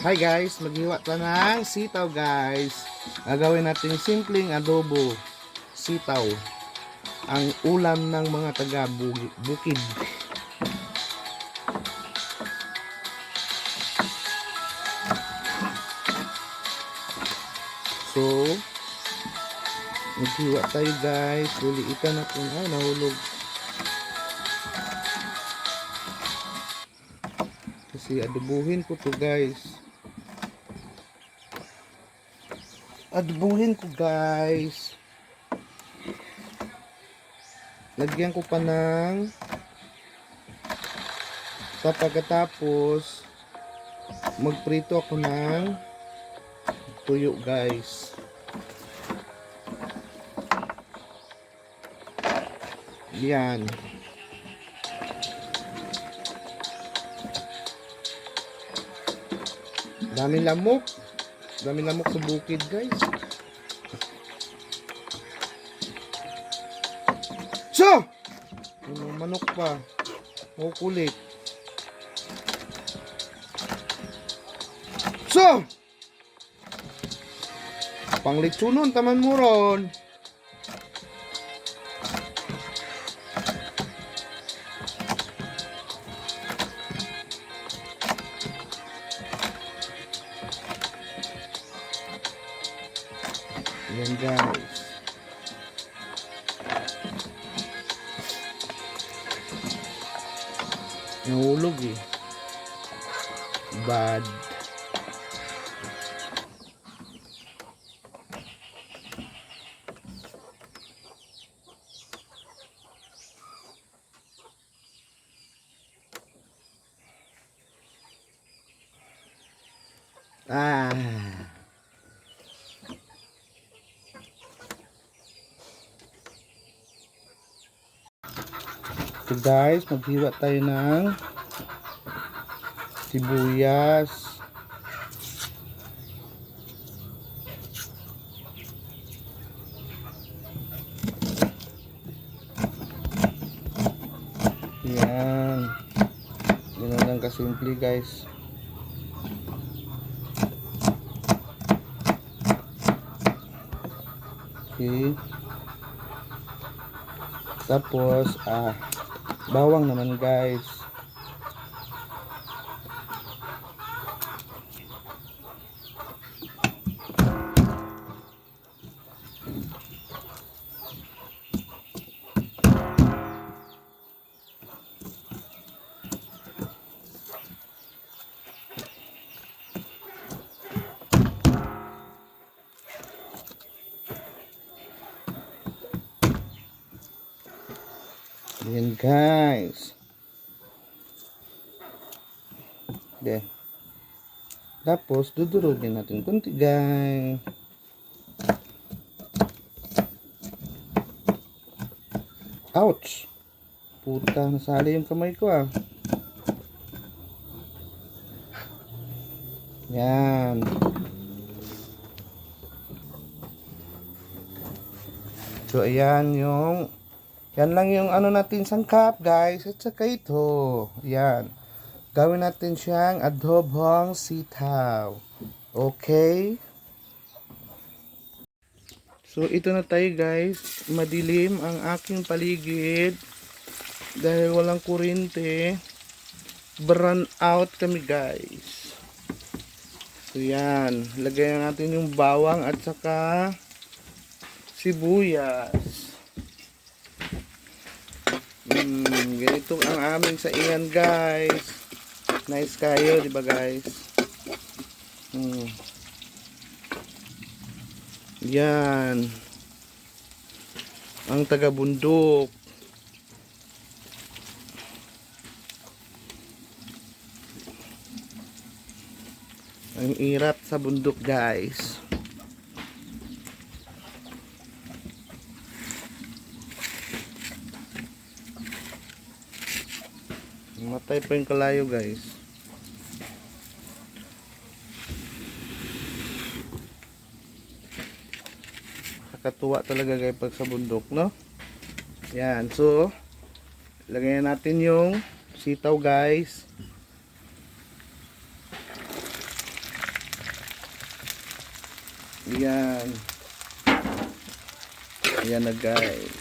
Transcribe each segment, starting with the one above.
Hi guys, maghiwa ta ng sitaw guys. Gagawin natin simpleng adobo sitaw. Ang ulam ng mga taga bukid. So, maghiwa tayo guys. Liitan natin. Ay, nahulog. Kasi adobuhin ko to guys. Adobuhin ko guys. Lagyan ko pa ng pagkatapos magprito ako ng tuyo guys. Yan. Daming lamok. Daming lamok sa bukid guys. So! Manok pa. Kukulit. So! Panglitsunon taman mo ron. Yan guys. Nahulog eh. Bad. So guys, maghiwa tayo ng sibuyas. Yan. Ganun lang kasimple guys. Okay. Tapos, bawang naman guys. Ayan guys. Okay. Tapos dudurugin natin kunti guys. Ouch. Puta, nasali yung kamay ko ah. Yan. So ayan yung yan lang yung ano natin sangkap guys. At saka ito. Yan. Gawin natin siyang adobong sitaw. Okay? So ito na tayo guys. Madilim ang aking paligid. Dahil walang kuryente. Burn out kami guys. So yan. Lagyan natin yung bawang at saka sibuyas. Ganito ang aming saingan guys. Nice kayo, di ba guys? Yan. Ang taga bundok. Ang irap sa bundok guys. Matay pa yung kalayo guys. Kakatuwa talaga guys pag sa bundok, no? Yan, so lagyan natin yung sitaw guys. Yan. Yan na guys.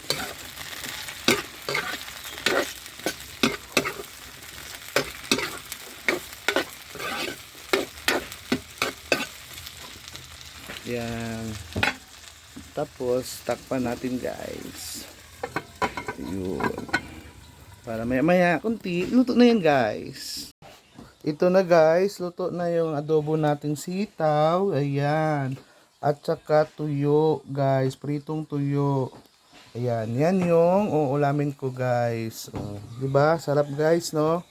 Yan. Tapos, takpan natin guys. Yun. Para maya-maya, kunti, luto na yan guys. Ito na guys, luto na yung adobo nating sitaw. Ayan. At saka tuyo guys, pritong tuyo. Ayan, yan yung uulamin ko guys. Diba? Sarap guys, no?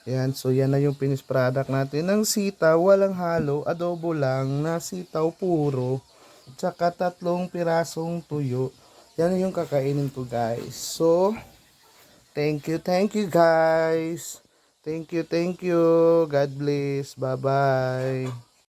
Ayan, so yan na yung finished product natin ng sitaw, walang halo, adobo lang na sitaw puro, tsaka 3 pirasong tuyo. Yan yung kakainin ko guys. So, thank you guys. Thank you. God bless. Bye-bye.